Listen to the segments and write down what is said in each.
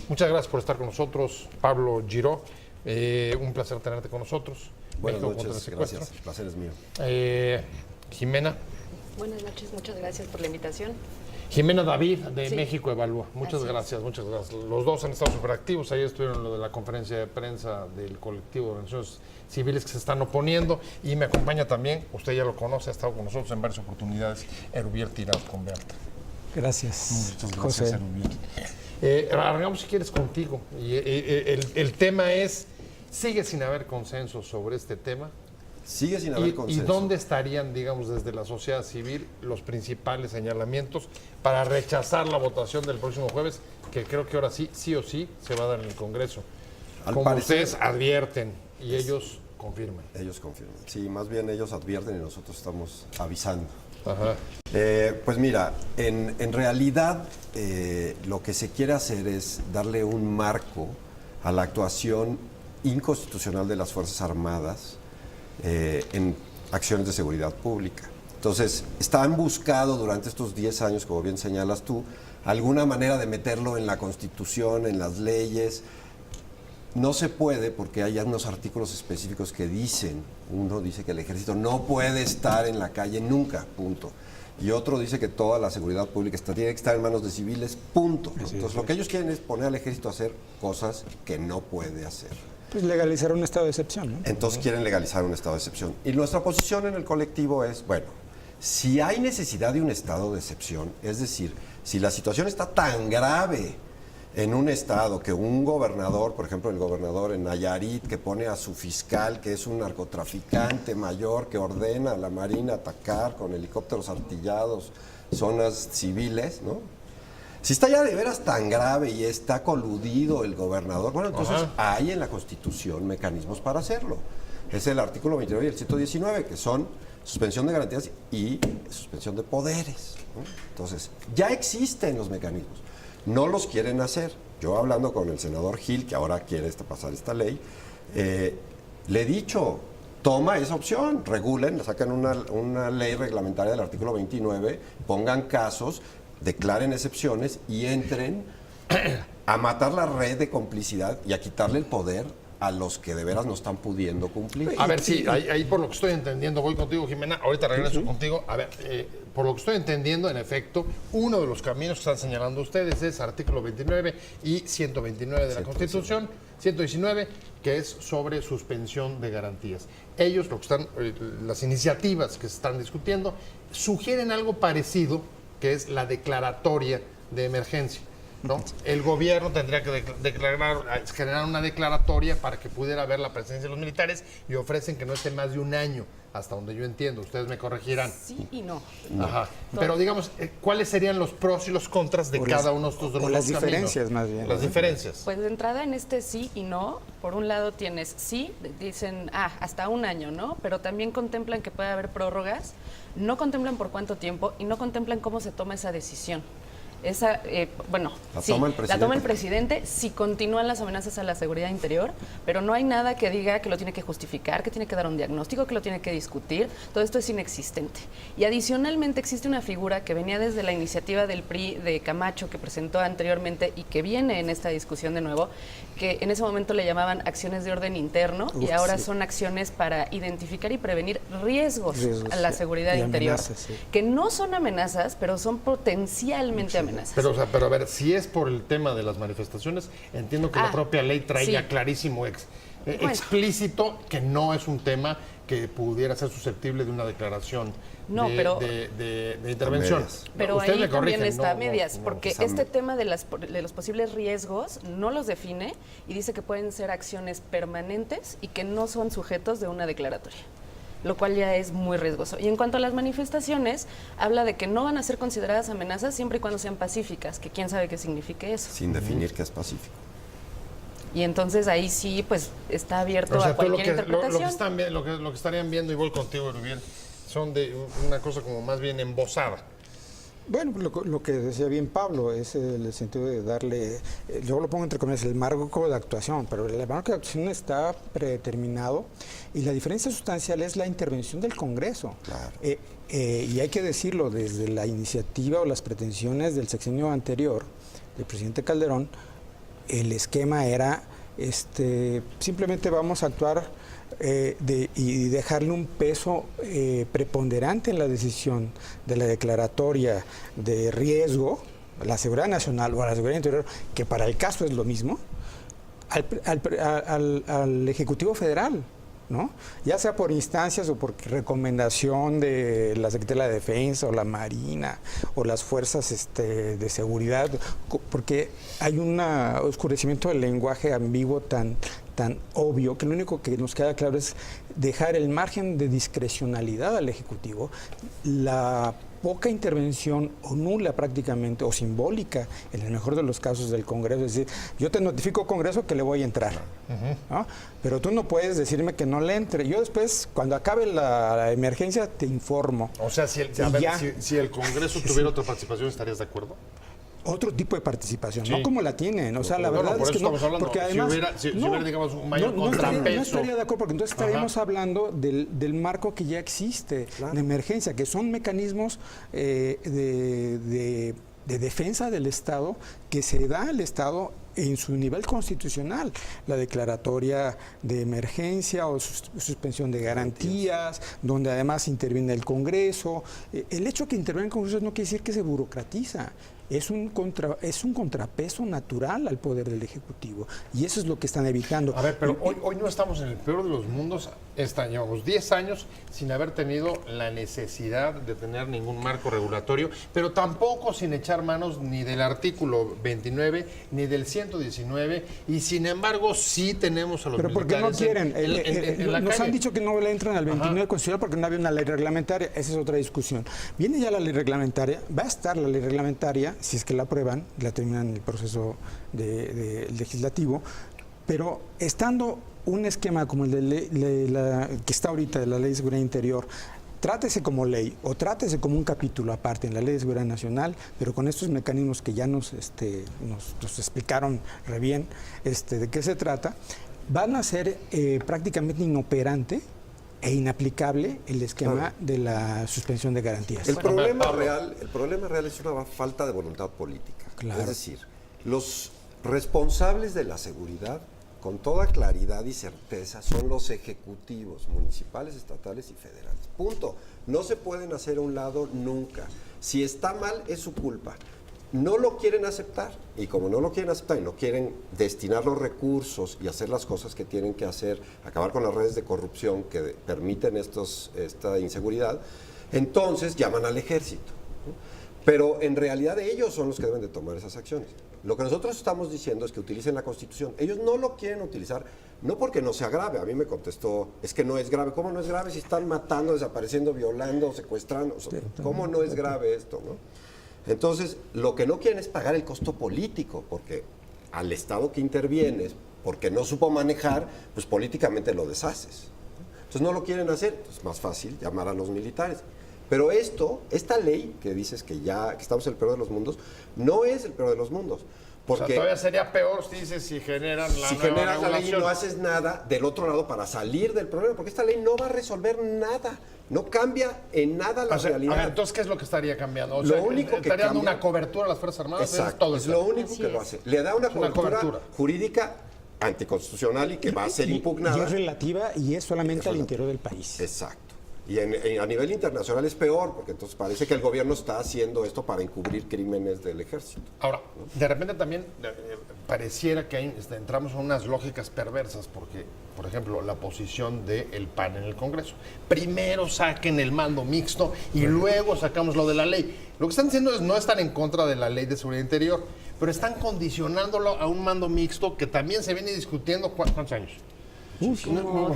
Muchas gracias por estar con nosotros, Pablo Giró. Un placer tenerte con nosotros. Buenas noches, gracias. El placer es mío. Jimena. Buenas noches, muchas gracias por la invitación. Jimena David, de México Evalúa. Muchas gracias, muchas gracias. Los dos han estado súper activos. Ayer estuvieron en lo de la conferencia de prensa del colectivo de organizaciones civiles que se están oponiendo. Y me acompaña también, usted ya lo conoce, ha estado con nosotros en varias oportunidades, Erubiel Tirado con Berta. Gracias, Muchas gracias, Erubiel. Arrancamos si quieres contigo. Y, el tema es, sigue sin haber consenso sobre este tema. Sigue sin haber consenso. ¿Y dónde estarían, digamos, desde la sociedad civil los principales señalamientos para rechazar la votación del próximo jueves, que creo que ahora sí o sí, se va a dar en el Congreso? Como parecer, ustedes advierten y ellos confirman. Ellos confirman. Sí, más bien ellos advierten y nosotros estamos avisando. Ajá. Pues mira, en realidad lo que se quiere hacer es darle un marco a la actuación inconstitucional de las Fuerzas Armadas en acciones de seguridad pública. Entonces, han buscado durante estos 10 años, como bien señalas tú, alguna manera de meterlo en la Constitución, en las leyes. No se puede porque hay unos artículos específicos que dicen, uno dice que el ejército no puede estar en la calle nunca, punto. Y otro dice que toda la seguridad pública tiene que estar en manos de civiles, punto. Entonces, lo que ellos quieren es poner al ejército a hacer cosas que no puede hacer. Pues legalizar un estado de excepción, ¿no? Entonces quieren legalizar un estado de excepción. Y nuestra posición en el colectivo es, bueno, si hay necesidad de un estado de excepción, es decir, si la situación está tan grave en un estado que un gobernador, por ejemplo el gobernador en Nayarit, que pone a su fiscal, que es un narcotraficante mayor, que ordena a la Marina atacar con helicópteros artillados zonas civiles, ¿no? Si está ya de veras tan grave y está coludido el gobernador, bueno, entonces hay en la Constitución mecanismos para hacerlo. Es el artículo 29 y el 119, que son suspensión de garantías y suspensión de poderes, ¿no? Entonces, ya existen los mecanismos. No los quieren hacer. Yo hablando con el senador Gil, que ahora quiere pasar esta ley, le he dicho, toma esa opción, regulen, saquen una ley reglamentaria del artículo 29, pongan casos, declaren excepciones y entren a matar la red de complicidad y a quitarle el poder a los que de veras no están pudiendo cumplir. A ver, sí, ahí por lo que estoy entendiendo, voy contigo, Jimena, ahorita regreso contigo. A ver, por lo que estoy entendiendo, en efecto, uno de los caminos que están señalando ustedes es artículo 29 y 129 de la Constitución, 119, que es sobre suspensión de garantías. Ellos, lo que están, las iniciativas que se están discutiendo, sugieren algo parecido, que es la declaratoria de emergencia, ¿no? El gobierno tendría que generar una declaratoria para que pudiera haber la presencia de los militares y ofrecen que no esté más de un año, hasta donde yo entiendo. Ustedes me corregirán. Sí y no. Ajá. Pero digamos, ¿cuáles serían los pros y los contras de cada uno de estos dos caminos? Las diferencias, más bien. Las diferencias. Pues de entrada en este sí y no, por un lado tienes sí, dicen hasta un año, ¿no? Pero también contemplan que puede haber prórrogas, no contemplan por cuánto tiempo y no contemplan cómo se toma esa decisión. Esa, la toma el presidente si continúan las amenazas a la seguridad interior, pero no hay nada que diga que lo tiene que justificar, que tiene que dar un diagnóstico, que lo tiene que discutir. Todo esto es inexistente. Y adicionalmente existe una figura que venía desde la iniciativa del PRI de Camacho, que presentó anteriormente y que viene en esta discusión de nuevo, que en ese momento le llamaban acciones de orden interno y ahora son acciones para identificar y prevenir riesgos a la seguridad interior, amenazas, que no son amenazas, pero son potencialmente amenazas. Pero a ver, si es por el tema de las manifestaciones, entiendo que la propia ley trae ya clarísimo, explícito, que no es un tema que pudiera ser susceptible de una declaración de intervención. Pero ahí también está a medias, porque este tema de los posibles riesgos no los define y dice que pueden ser acciones permanentes y que no son sujetos de una declaratoria, lo cual ya es muy riesgoso. Y en cuanto a las manifestaciones, habla de que no van a ser consideradas amenazas siempre y cuando sean pacíficas, que quién sabe qué signifique eso. Sin definir qué es pacífico. Y entonces ahí sí, pues, está abierto a cualquier interpretación. Lo que estarían viendo, y voy contigo, Erubiel, son de una cosa como más bien embosada. Bueno, lo que decía bien Pablo es el sentido de darle, yo lo pongo entre comillas, el marco de actuación, pero el marco de actuación está predeterminado y la diferencia sustancial es la intervención del Congreso. Claro. Y hay que decirlo, desde la iniciativa o las pretensiones del sexenio anterior del presidente Calderón, el esquema era simplemente vamos a actuar y dejarle un peso preponderante en la decisión de la declaratoria de riesgo, la seguridad nacional o a la seguridad interior, que para el caso es lo mismo, al Ejecutivo Federal, ¿no? Ya sea por instancias o por recomendación de la Secretaría de la Defensa o la Marina o las fuerzas de seguridad, porque hay un oscurecimiento del lenguaje ambiguo tan obvio que lo único que nos queda claro es dejar el margen de discrecionalidad al Ejecutivo, la poca intervención o nula prácticamente o simbólica en el mejor de los casos del Congreso, es decir, yo te notifico Congreso que le voy a entrar, ¿no? Pero tú no puedes decirme que no le entre, yo después cuando acabe la emergencia te informo. O sea, si el Congreso tuviera otra participación, ¿estarías de acuerdo? Otro tipo de participación, Sí. no como la tienen, o sea, la No, verdad por es que eso no, estamos hablando. porque además Si hubiera, digamos, un mayor contrapeso. no estaría de acuerdo, porque entonces estaríamos Ajá. hablando del marco que ya existe, Claro. de emergencia, que son mecanismos de defensa del Estado que se da al Estado en su nivel constitucional, la declaratoria de emergencia o suspensión de garantías, donde además interviene el Congreso. El hecho que intervenga el Congreso no quiere decir que se burocratiza. Es un contrapeso natural al poder del Ejecutivo y eso es lo que están evitando. A ver, pero hoy no estamos en el peor de los mundos. Llevamos 10 años sin haber tenido la necesidad de tener ningún marco regulatorio, pero tampoco sin echar manos ni del artículo 29 ni del 119, y sin embargo sí tenemos a los Pero ¿por qué no militares quieren? en la Nos calle. han dicho que no le entran al 29 constitucional porque no había una ley reglamentaria. Esa es otra discusión. Viene ya la ley reglamentaria, va a estar la ley reglamentaria, si es que la aprueban, la terminan en el proceso legislativo, pero estando un esquema como el que está ahorita de la Ley de Seguridad Interior, trátese como ley o trátese como un capítulo aparte en la Ley de Seguridad Nacional, pero con estos mecanismos que ya nos explicaron re bien de qué se trata, van a ser prácticamente inoperante e inaplicable el esquema de la suspensión de garantías. El problema real es una falta de voluntad política. Claro. Es decir, los responsables de la seguridad, con toda claridad y certeza, son los ejecutivos municipales, estatales y federales. Punto. No se pueden hacer a un lado nunca. Si está mal, es su culpa. No lo quieren aceptar, y como no lo quieren aceptar y no quieren destinar los recursos y hacer las cosas que tienen que hacer, acabar con las redes de corrupción que permiten esta inseguridad, entonces llaman al ejército, ¿no? Pero en realidad ellos son los que deben de tomar esas acciones. Lo que nosotros estamos diciendo es que utilicen la Constitución. Ellos no lo quieren utilizar, no porque no sea grave. A mí me contestó, es que no es grave. ¿Cómo no es grave si están matando, desapareciendo, violando, secuestrando? ¿Cómo no es grave esto, no? Entonces, lo que no quieren es pagar el costo político, porque al Estado que intervienes, porque no supo manejar, pues políticamente lo deshaces. Entonces no lo quieren hacer, es más fácil llamar a los militares. Pero esta ley que dices que estamos en el peor de los mundos, no es el peor de los mundos. Porque O sea, todavía sería peor, dices, si generan la si nueva generas la ley y regulación. no haces nada del otro lado para salir del problema, porque esta ley no va a resolver nada, no cambia en nada la O sea, realidad. a ver, entonces, ¿qué es lo que estaría cambiando? O Lo sea, único que estaría dando cambia- una cobertura a las Fuerzas Armadas. Exacto, Es todo es eso. lo único Así que lo es. hace. Le da una Es una cobertura cobertura. jurídica anticonstitucional y que va a ser Y impugnada. es relativa y es solamente Es al relativa. interior del país. Exacto. Y a nivel internacional es peor, porque entonces parece que el gobierno está haciendo esto para encubrir crímenes del ejército. Ahora, de repente también pareciera que entramos en unas lógicas perversas, porque, por ejemplo, la posición del PAN en el Congreso. Primero saquen el mando mixto y luego sacamos lo de la ley. Lo que están diciendo es no están en contra de la ley de seguridad interior, pero están condicionándolo a un mando mixto que también se viene discutiendo ¿cuántos años?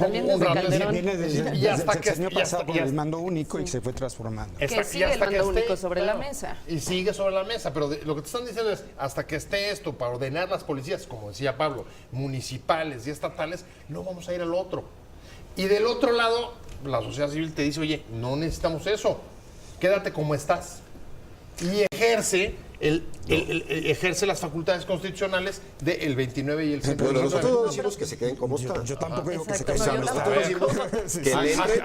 También desde rato. Calderón. Viene desde Y hasta el que- sexenio y hasta- pasado con y el hasta- mando único y se fue transformando. Que sigue el mando único sobre la mesa. Y sigue sobre la mesa, pero lo que te están diciendo es, hasta que esté esto para ordenar las policías, como decía Pablo, municipales y estatales, no vamos a ir al otro. Y del otro lado, la sociedad civil te dice, oye, no necesitamos eso, quédate como estás. Y ejerce las facultades constitucionales del 29 y el Bueno, 119. nosotros no decimos que se queden como están. Yo tampoco digo que se Exacto, quede no, yo solo. tampoco. Nosotros decimos que le entre-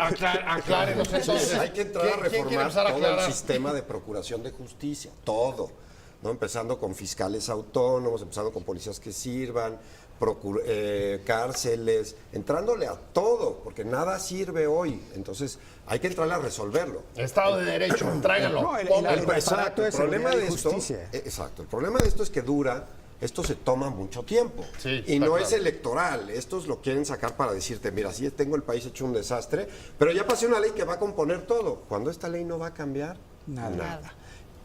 Aclárenos entonces. hay que entrar a ¿Quién quiere reformar empezar a todo el aclarar? sistema de procuración de justicia, todo. ¿no? Empezando con fiscales autónomos, empezando con policías que sirvan, cárceles, entrándole a todo, porque nada sirve hoy. Entonces, hay que entrarle a resolverlo. Estado de Derecho, tráiganlo. No, el Exacto, el problema de esto, justicia. exacto, el problema de esto es que esto se toma mucho tiempo. Sí, y está no claro. es electoral. Estos lo quieren sacar para decirte, mira, sí tengo el país hecho un desastre, pero ya pasé una ley que va a componer todo. Cuando esta ley no va a cambiar Nada.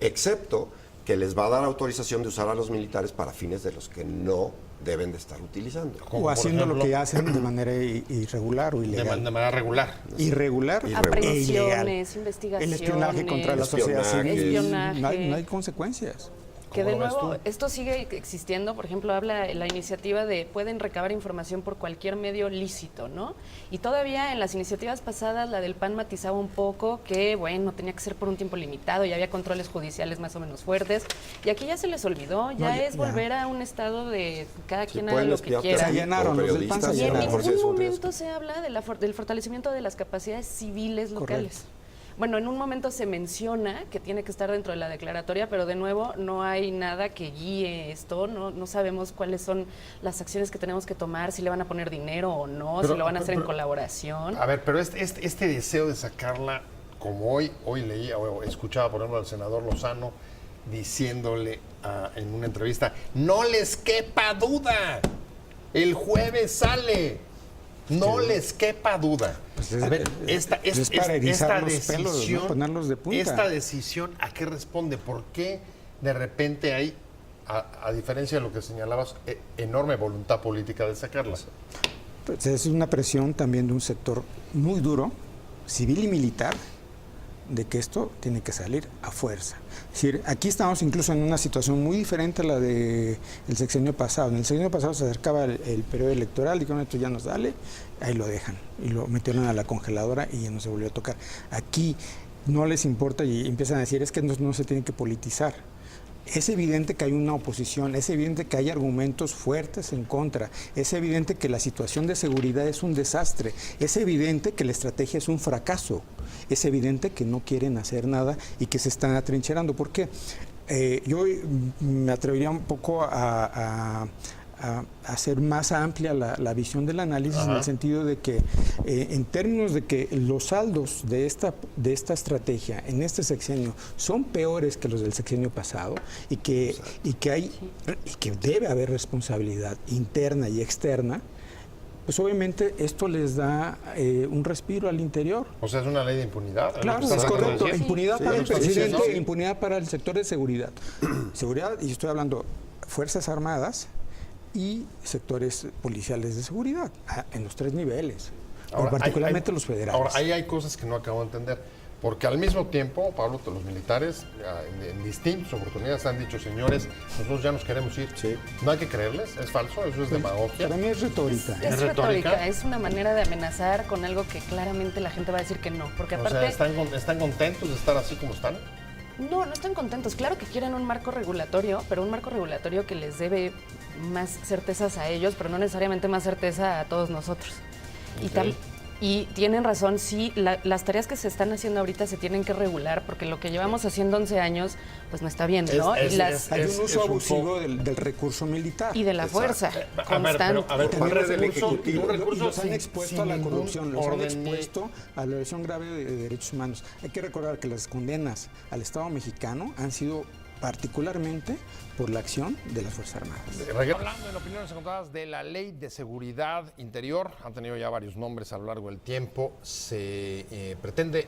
Excepto que les va a dar autorización de usar a los militares para fines de los que no deben de estar utilizando. Como O por haciendo lo ejemplo, que hacen de manera irregular o de ilegal. manera regular. Irregular e ilegal. Aprehensiones, investigaciones. El espionaje contra la sociedad civil. Espionaje. No hay consecuencias. Que de ¿Cómo lo ves nuevo, tú? esto sigue existiendo. Por ejemplo, habla la iniciativa de pueden recabar información por cualquier medio lícito, ¿no? Y todavía en las iniciativas pasadas, la del PAN matizaba un poco que, bueno, tenía que ser por un tiempo limitado y había controles judiciales más o menos fuertes. Y aquí ya se les olvidó, ya es volver a un estado de cada quien haga pueden lo que espiar quiera. Se allanaron, los del PAN se Y en allanaron. ningún momento se habla del fortalecimiento de las capacidades civiles locales. Correcto. Bueno, en un momento se menciona que tiene que estar dentro de la declaratoria, pero de nuevo no hay nada que guíe esto, no sabemos cuáles son las acciones que tenemos que tomar, si le van a poner dinero o no, Pero- si lo van a hacer en pero- colaboración. A ver, pero este deseo de sacarla, como hoy leía o escuchaba, por ejemplo, al senador Lozano diciéndole en una entrevista, no les quepa duda, el jueves sale. No les quepa duda. Pues A ver, es para erizar los pelos, ¿no? Ponerlos de punta. esta decisión, ¿a qué responde? ¿Por qué de repente hay, a diferencia de lo que señalabas, enorme voluntad política de sacarlas? Pues es una presión también de un sector muy duro, civil y militar, de que esto tiene que salir a fuerza. Es decir, aquí estamos incluso en una situación muy diferente a la del sexenio pasado. En el sexenio pasado se acercaba el periodo electoral, dijeron, esto ya nos dale, ahí lo dejan. Y lo metieron a la congeladora y ya no se volvió a tocar. Aquí no les importa y empiezan a decir, es que no se tiene que politizar. Es evidente que hay una oposición, es evidente que hay argumentos fuertes en contra, es evidente que la situación de seguridad es un desastre, es evidente que la estrategia es un fracaso, es evidente que no quieren hacer nada y que se están atrincherando. ¿Por qué? Yo me atrevería un poco a hacer más amplia la visión del análisis, en el sentido de que en términos de que los saldos de esta estrategia en este sexenio son peores que los del sexenio pasado y que debe haber responsabilidad interna y externa, pues obviamente esto les da un respiro al interior. O sea, es una ley de impunidad. Claro, ¿no? es correcto. Sí. Impunidad Sí, para el sí, sí, presidente, sí, sí. impunidad para el sector de seguridad. Seguridad, y estoy hablando Fuerzas Armadas y sectores policiales de seguridad, en los tres niveles, Ahora, particularmente hay- los federales. Ahora, ahí hay cosas que no acabo de entender. Porque al mismo tiempo, Pablo, los militares en distintas oportunidades han dicho, señores, nosotros ya nos queremos ir. Sí. No hay que creerles, es falso, eso es demagogia. Para mí es retórica. Es retórica? retórica, es una manera de amenazar con algo que claramente la gente va a decir que no. Porque O aparte, sea, ¿están contentos de estar así como están? no están contentos. Claro que quieren un marco regulatorio, pero un marco regulatorio que les debe más certezas a ellos, pero no necesariamente más certeza a todos nosotros. Ok. Y tienen razón, sí, las tareas que se están haciendo ahorita se tienen que regular, porque lo que llevamos haciendo 11 años, pues no está bien, ¿no? Es- y, las, Hay es un uso un abusivo poco- del recurso militar. y de la fuerza constante. A ver, Por parte del Ejecutivo. un recurso Los han sin- expuesto sin a la ningún corrupción, los han orden ni- expuesto a la violación grave de derechos humanos. Hay que recordar que las condenas al Estado mexicano han sido particularmente por la acción de las Fuerzas Armadas. Hablando en opiniones encontradas de la Ley de Seguridad Interior, han tenido ya varios nombres a lo largo del tiempo. Se pretende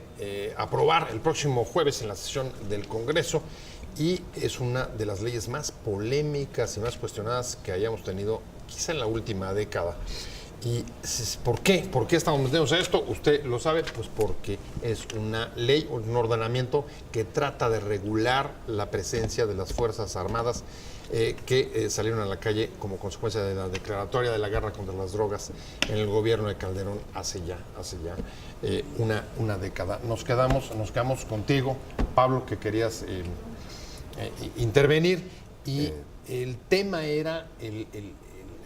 aprobar el próximo jueves en la sesión del Congreso y es una de las leyes más polémicas y más cuestionadas que hayamos tenido quizá en la última década. ¿Y por qué? ¿Por qué estamos metidos en esto? Usted lo sabe, pues porque es una ley, un ordenamiento que trata de regular la presencia de las Fuerzas Armadas que salieron a la calle como consecuencia de la declaratoria de la guerra contra las drogas en el gobierno de Calderón hace ya una década. Nos quedamos contigo, Pablo, que querías intervenir, y el tema era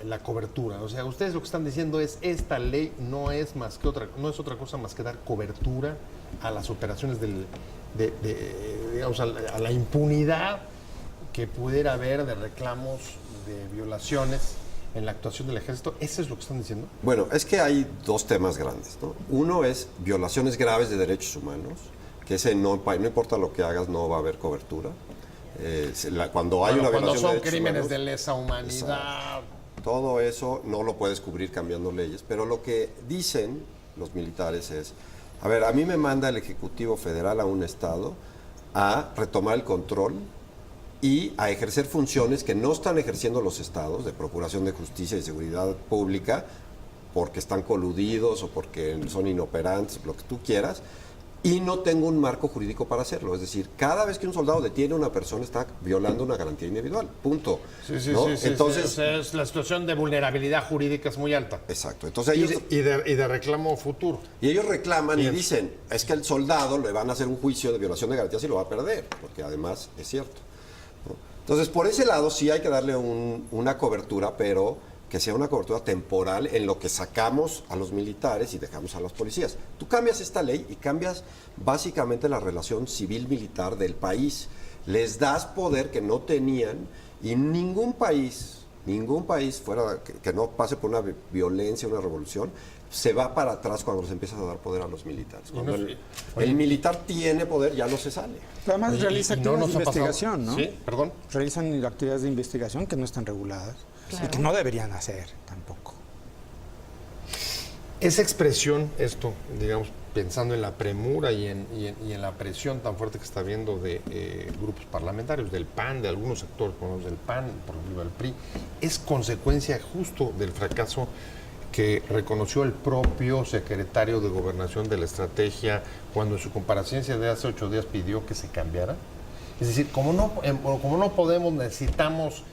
la cobertura. O sea, ustedes lo que están diciendo es, esta ley no es otra cosa más que dar cobertura a las operaciones digamos, a la impunidad que pudiera haber de reclamos de violaciones en la actuación del ejército? ¿Eso es lo que están diciendo? Bueno, es que hay dos temas grandes, ¿no? Uno es violaciones graves de derechos humanos, que ese no importa lo que hagas, no va a haber cobertura. Cuando hay una cuando violación son de derechos crímenes humanos, de lesa humanidad. todo eso no lo puedes cubrir cambiando leyes, pero lo que dicen los militares es, a ver, a mí me manda el Ejecutivo Federal a un estado a retomar el control y a ejercer funciones que no están ejerciendo los estados de procuración de justicia y seguridad pública porque están coludidos o porque son inoperantes, lo que tú quieras, y no tengo un marco jurídico para hacerlo. Es decir, cada vez que un soldado detiene a una persona está violando una garantía individual. Punto. Sí, ¿no? sí, Entonces, o sea, la situación de vulnerabilidad jurídica es muy alta. exacto. Entonces Y ellos, de reclamo futuro. y ellos reclaman y Bien. dicen, es que el soldado le van a hacer un juicio de violación de garantías y lo va a perder, porque además es cierto, ¿no? Entonces, por ese lado sí hay que darle una cobertura, pero que sea una cobertura temporal en lo que sacamos a los militares y dejamos a los policías. Tú cambias esta ley y cambias básicamente la relación civil-militar del país. Les das poder que no tenían y ningún país fuera que no pase por una violencia, una revolución, se va para atrás cuando les empiezas a dar poder a los militares. Cuando el militar tiene poder, ya no se sale. Pero además Oye, realiza y no actividades de nos ha pasado- investigación, ¿no? Sí, perdón. Realizan actividades de investigación que no están reguladas y Claro. que no deberían hacer tampoco. Esa expresión, esto, digamos, pensando en la premura y en la presión tan fuerte que está habiendo de grupos parlamentarios, del PAN, de algunos sectores, por lo menos del PAN, por ejemplo del PRI, es consecuencia justo del fracaso que reconoció el propio secretario de Gobernación de la Estrategia cuando en su comparecencia de hace 8 días pidió que se cambiara. Es decir, como no podemos, necesitamos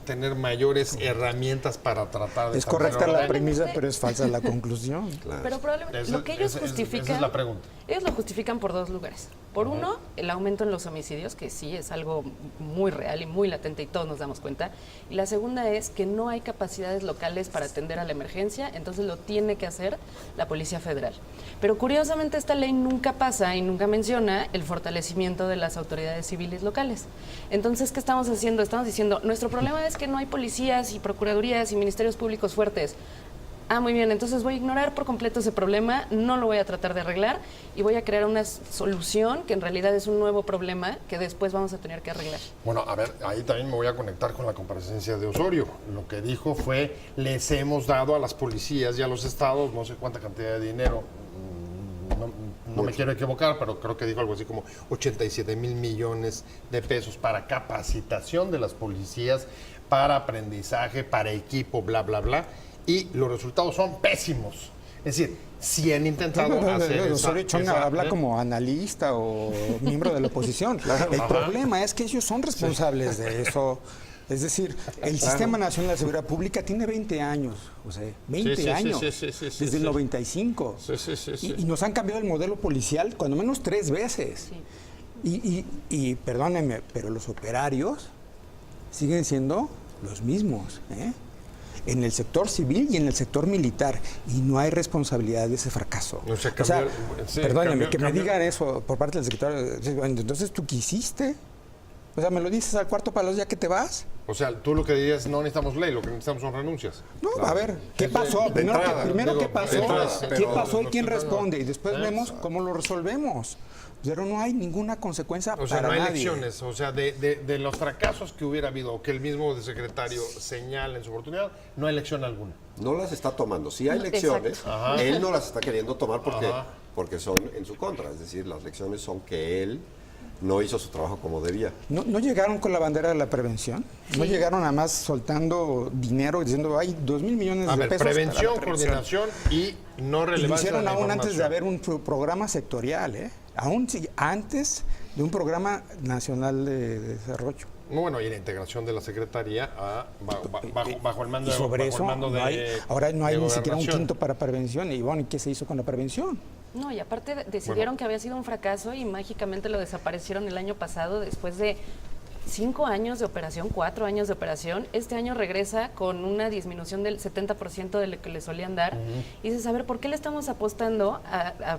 tener mayores herramientas para tratar de... Es correcta la orden. premisa, pero es falsa la conclusión. Claro. Pero probablemente Esa- lo que ellos esa es justifican, la pregunta. ellos lo justifican por dos lugares. Por uno, el aumento en los homicidios, que sí es algo muy real y muy latente y todos nos damos cuenta. Y la segunda es que no hay capacidades locales para atender a la emergencia, entonces lo tiene que hacer la Policía Federal. Pero curiosamente esta ley nunca pasa y nunca menciona el fortalecimiento de las autoridades civiles locales. Entonces, ¿qué estamos haciendo? Estamos diciendo, nuestro problema es que no hay policías y procuradurías y ministerios públicos fuertes. Ah, muy bien, entonces voy a ignorar por completo ese problema, no lo voy a tratar de arreglar y voy a crear una solución que en realidad es un nuevo problema que después vamos a tener que arreglar. Bueno, a ver, ahí también me voy a conectar con la comparecencia de Osorio. Lo que dijo fue, les hemos dado a las policías y a los estados no sé cuánta cantidad de dinero, no me quiero equivocar, pero creo que dijo algo así como 87 mil millones de pesos para capacitación de las policías, para aprendizaje, para equipo, bla, bla, bla, y los resultados son pésimos. Es decir, si han intentado hacer Osorio Chong habla como analista o miembro de la oposición. El problema es que ellos son responsables de eso. Es decir, el Sistema Nacional de Seguridad Pública tiene 20 años, o sea, 20 años, desde el 95. Y nos han cambiado el modelo policial cuando menos 3 veces. Sí. Y perdónenme, pero los operarios siguen siendo los mismos, ¿eh? En el sector civil y en el sector militar, y no hay responsabilidad de ese fracaso. O sea, perdónenme, que me cambió. digan eso por parte del secretario. Entonces, ¿tú qué hiciste? O sea, ¿me lo dices al cuarto palos ya que te vas? O sea, tú lo que dirías, no necesitamos ley, lo que necesitamos son renuncias. No, a ver, ¿qué pasó? De Primero, entrada, primero digo, ¿qué pasó? de entrada, ¿Qué pero pasó y no quién estoy responde? Y después Exacto. vemos cómo lo resolvemos. Pero no hay ninguna consecuencia O sea, para no hay nadie. elecciones. O sea, de los fracasos que hubiera habido, o que el mismo secretario señala en su oportunidad, no hay elección alguna. No las está tomando. Si hay elecciones, Exacto. él no las está queriendo tomar Ajá. porque son en su contra. Es decir, las elecciones son que él no hizo su trabajo como debía. ¿No llegaron con la bandera de la prevención? ¿No llegaron nada más soltando dinero y diciendo, hay 2,000 millones A de ver, pesos prevención, para la prevención? coordinación y no Y lo relevancia hicieron de la aún antes de información. haber un programa sectorial, ¿eh? Aún antes de un programa nacional de desarrollo. Bueno, y la integración de la Secretaría bajo el mando Y sobre bajo el eso, mando de ahora no hay de ni siquiera un Gobernación. quinto para prevención. Y bueno, ¿y qué se hizo con la prevención? No, y aparte decidieron que había sido un fracaso y mágicamente lo desaparecieron el año pasado después de 5 años de operación, 4 años de operación. Este año regresa con una disminución del 70% de lo que le solían dar. Y dices, a ver, ¿por qué le estamos apostando a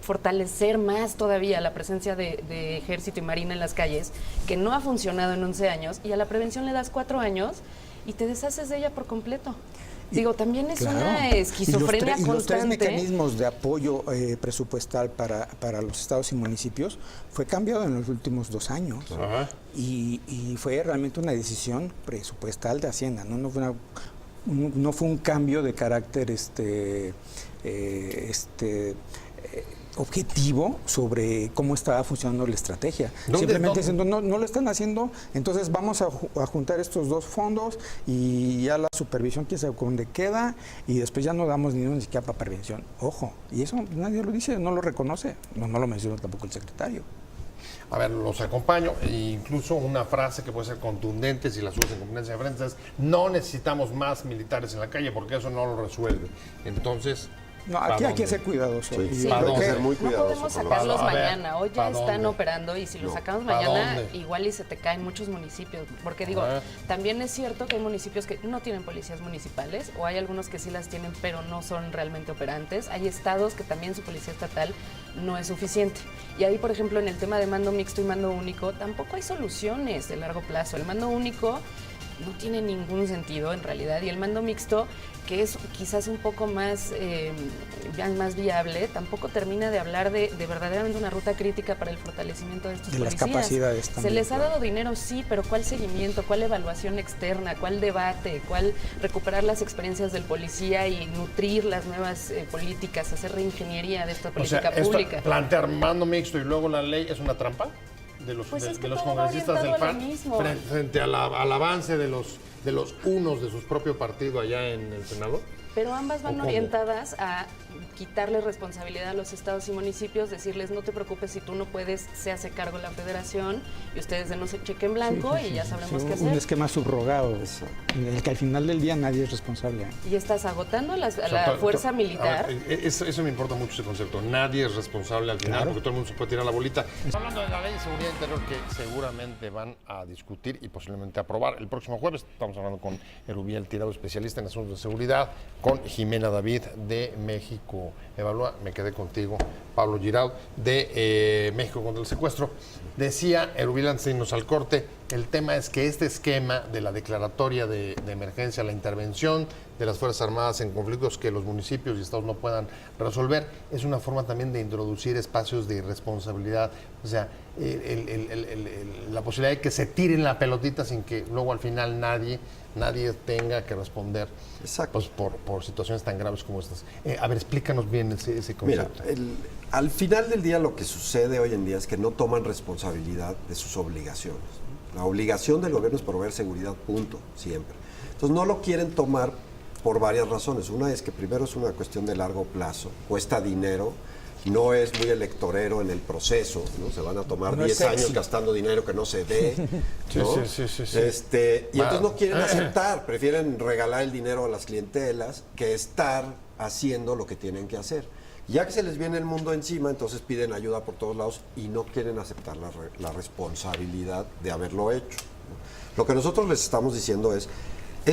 fortalecer más todavía la presencia de ejército y marina en las calles, que no ha funcionado en 11 años, y a la prevención le das 4 años y te deshaces de ella por completo. Digo, también es una esquizofrenia y los tres constante. mecanismos de apoyo presupuestal para los estados y municipios fue cambiado en los últimos 2 años. Ajá. Y fue realmente una decisión presupuestal de Hacienda, no fue un cambio de carácter objetivo sobre cómo estaba funcionando la estrategia. Simplemente diciendo, no lo están haciendo, entonces vamos a juntar estos 2 fondos y ya la supervisión quién sabe dónde queda, y después ya no damos dinero ni siquiera para prevención. Ojo, y eso nadie lo dice, no lo reconoce, no lo menciona tampoco el secretario. A ver, los acompaño, e incluso una frase que puede ser contundente si la subes en competencia de frente es: no necesitamos más militares en la calle porque eso no lo resuelve. Entonces, No, aquí hay que ser cuidadoso. Sí, Sí, hay que porque ser muy no cuidadoso. podemos con sacarlos A ver, mañana. Hoy ya ¿pa' están dónde? operando, y si los sacamos ¿pa' mañana, dónde? igual y se te caen muchos municipios. Porque digo, también es cierto que hay municipios que no tienen policías municipales, o hay algunos que sí las tienen, pero no son realmente operantes. Hay estados que también su policía estatal no es suficiente. Y ahí, por ejemplo, en el tema de mando mixto y mando único, tampoco hay soluciones de largo plazo. El mando único no tiene ningún sentido en realidad, y el mando mixto, que es quizás un poco más viable, tampoco termina de hablar de verdaderamente una ruta crítica para el fortalecimiento de estos De las policías. capacidades Se también, les ha claro. dado dinero, sí, pero ¿cuál seguimiento, cuál evaluación externa, cuál debate, cuál recuperar las experiencias del policía y nutrir las nuevas políticas, hacer reingeniería de esta o política sea, esto, pública? plantear mando mixto y luego la ley es una trampa de los, Pues es que de los todo va congresistas del orientado a lo PAN mismo. frente al avance de los unos de su propio partido allá en el Senado. Pero ambas ¿O van cómo? orientadas a quitarle responsabilidad a los estados y municipios, decirles: no te preocupes, si tú no puedes, se hace cargo la federación y ustedes denos el cheque en blanco y ya sabremos qué Un hacer. esquema subrogado, en el que al final del día nadie es responsable. Y estás agotando a O sea, la fuerza a militar. ver, eso me importa mucho, ese concepto. Nadie es responsable al final, Claro. porque todo el mundo se puede tirar la bolita. Hablando de la ley de seguridad interior, que seguramente van a discutir y posiblemente aprobar el próximo jueves. Estamos hablando con Erubiel Tirado, especialista en asuntos de seguridad, con Jimena David de México Evalúa. Me quedé contigo, Pablo Giraud, de México contra el secuestro. Decía Erubiel antes de irnos al corte, el tema es que este esquema de la declaratoria de emergencia, la intervención de las Fuerzas Armadas en conflictos que los municipios y estados no puedan resolver, es una forma también de introducir espacios de irresponsabilidad. O sea, la posibilidad de que se tiren la pelotita sin que luego al final nadie tenga que responder. Exacto. Pues, por situaciones tan graves como estas. A ver, explícanos bien ese Mira, concepto. al final del día lo que sucede hoy en día es que no toman responsabilidad de sus obligaciones. La obligación del gobierno es proveer seguridad, punto, siempre. Entonces no lo quieren tomar por varias razones. Una es que primero es una cuestión de largo plazo, cuesta dinero, no es muy electorero en el proceso, ¿no? Se van a tomar No es 10 años sexy. gastando dinero que no se ve, ¿no? Sí. Y entonces no quieren aceptar, prefieren regalar el dinero a las clientelas que estar haciendo lo que tienen que hacer. Ya que se les viene el mundo encima, entonces piden ayuda por todos lados y no quieren aceptar la responsabilidad de haberlo hecho, ¿no? Lo que nosotros les estamos diciendo es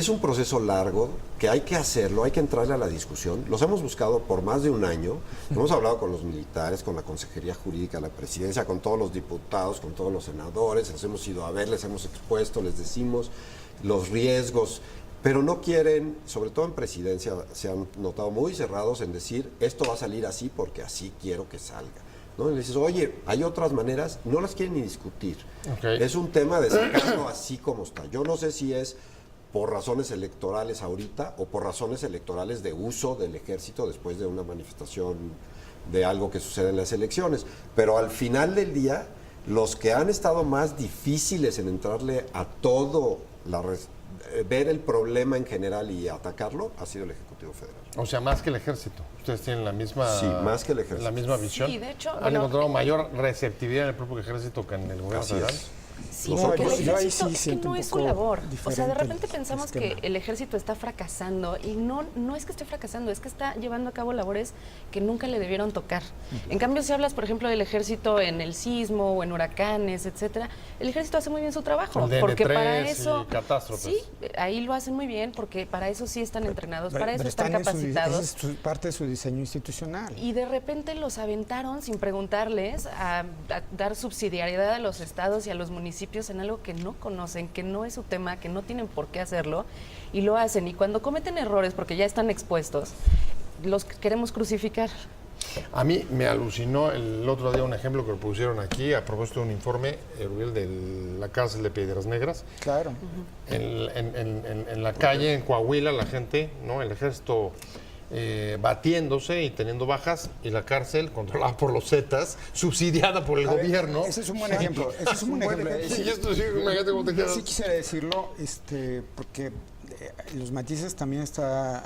un proceso largo, que hay que hacerlo, hay que entrarle a la discusión. Los hemos buscado por más de un año, hemos hablado con los militares, con la Consejería Jurídica, la Presidencia, con todos los diputados, con todos los senadores, les hemos ido a ver, les hemos expuesto, les decimos los riesgos, pero no quieren, sobre todo en Presidencia, se han notado muy cerrados en decir, esto va a salir así porque así quiero que salga, ¿no? Y le dices, oye, hay otras maneras, no las quieren ni discutir. Okay. Es un tema de sacarlo así como está. Yo no sé si es por razones electorales ahorita o por razones electorales de uso del ejército después de una manifestación de algo que sucede en las elecciones. Pero al final del día, los que han estado más difíciles en entrarle a todo, ver el problema en general y atacarlo, ha sido el Ejecutivo Federal. O sea, más que el ejército. Ustedes tienen la misma, Sí, más que el ejército. la misma visión. Sí, de hecho, ¿Han bueno, encontrado mayor receptividad en el propio ejército que en el gobierno Así federal? es. Sí, Los porque el otros sí. Yo ahí ejército sí es que siento no un es su poco labor. O sea, de diferente repente el pensamos esquema. que el ejército está fracasando y no es que esté fracasando, es que está llevando a cabo labores que nunca le debieron tocar. En cambio, si hablas, por ejemplo, del ejército en el sismo o en huracanes, etcétera, el ejército hace muy bien su trabajo. El DN3 porque para eso. y catástrofes. Sí, ahí lo hacen muy bien porque para eso sí están entrenados, para eso Pero están en su- capacitados. esa es parte de su diseño institucional. Y de repente los aventaron sin preguntarles a dar subsidiariedad a los estados y a los municipios en algo que no conocen, que no es su tema, que no tienen por qué hacerlo, y lo hacen. Y cuando cometen errores, porque ya están expuestos, los queremos crucificar. A mí me alucinó el otro día un ejemplo que pusieron aquí a propósito de un informe, Uriel, de la cárcel de Piedras Negras. Claro. En la calle, en Coahuila, la gente, ¿no? El ejército batiéndose y teniendo bajas, y la cárcel controlada por los Zetas, subsidiada por el A ver, gobierno. ese es un buen ejemplo. Ese es un buen ejemplo. Sí, y esto sí, imagínate cómo te Yo quedas. sí quisiera decirlo, porque los matices también está,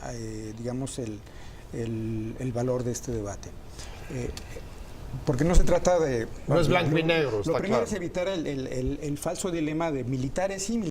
digamos, el valor de este debate. Porque no se trata de... No es blanco y negro, Lo está primero claro. es evitar el falso dilema de militares y